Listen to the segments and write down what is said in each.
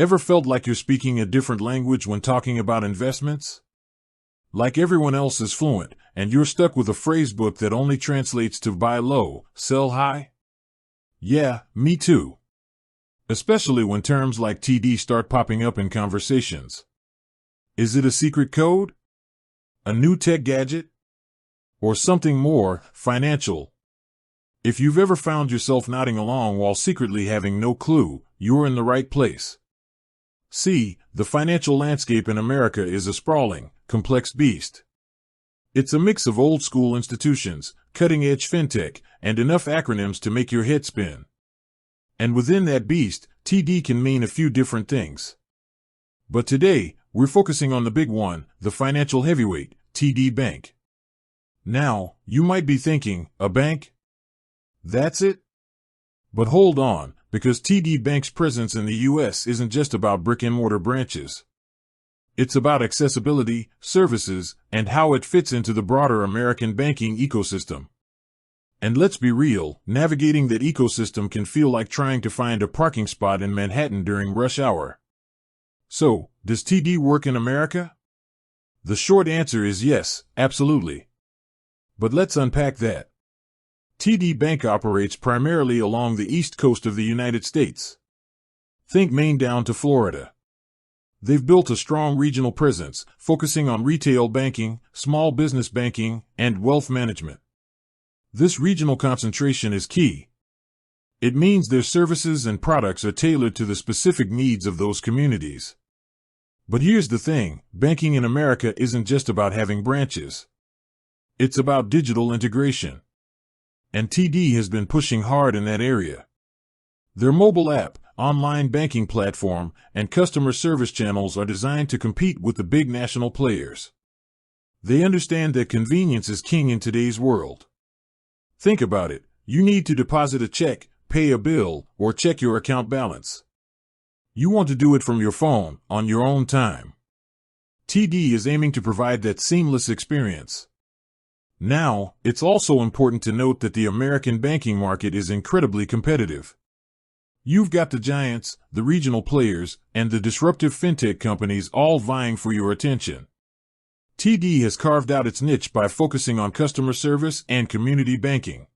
Ever felt like you're speaking a different language when talking about investments? Like everyone else is fluent, and you're stuck with a phrasebook that only translates to buy low, sell high? Yeah, me too. Especially when terms like TD start popping up in conversations. Is it a secret code? A new tech gadget? Or something more financial? If you've ever found yourself nodding along while secretly having no clue, you're in the right place. See, the financial landscape in America is a sprawling, complex beast. It's a mix of old-school institutions, cutting-edge fintech, and enough acronyms to make your head spin. And within that beast, TD can mean a few different things. But today, we're focusing on the big one, the financial heavyweight, TD Bank. Now, you might be thinking, a bank? That's it? But hold on, because TD Bank's presence in the U.S. isn't just about brick-and-mortar branches. It's about accessibility, services, and how it fits into the broader American banking ecosystem. And let's be real, navigating that ecosystem can feel like trying to find a parking spot in Manhattan during rush hour. So, does TD work in America? The short answer is yes, absolutely. But let's unpack that. TD Bank operates primarily along the east coast of the United States. Think Maine down to Florida. They've built a strong regional presence, focusing on retail banking, small business banking, and wealth management. This regional concentration is key. It means their services and products are tailored to the specific needs of those communities. But here's the thing, banking in America isn't just about having branches. It's about digital integration. And TD has been pushing hard in that area. Their mobile app, online banking platform, and customer service channels are designed to compete with the big national players. They understand that convenience is king in today's world. Think about it. You need to deposit a check, pay a bill, or check your account balance. You want to do it from your phone, on your own time. TD is aiming to provide that seamless experience. Now, it's also important to note that the American banking market is incredibly competitive. You've got the giants, the regional players, and the disruptive fintech companies all vying for your attention. TD has carved out its niche by focusing on customer service and community banking.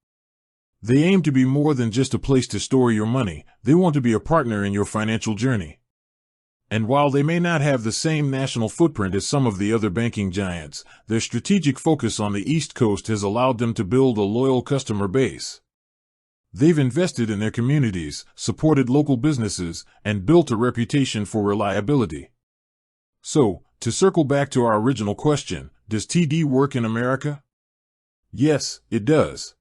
They aim to be more than just a place to store your money, they want to be a partner in your financial journey. And while they may not have the same national footprint as some of the other banking giants, their strategic focus on the East Coast has allowed them to build a loyal customer base. They've invested in their communities, supported local businesses, and built a reputation for reliability. So, to circle back to our original question, does TD work in America? Yes, it does.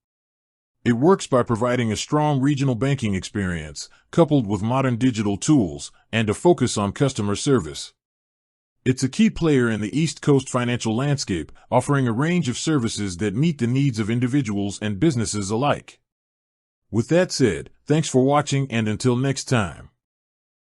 It works by providing a strong regional banking experience, coupled with modern digital tools, and a focus on customer service. It's a key player in the East Coast financial landscape, offering a range of services that meet the needs of individuals and businesses alike. With that said, thanks for watching and until next time.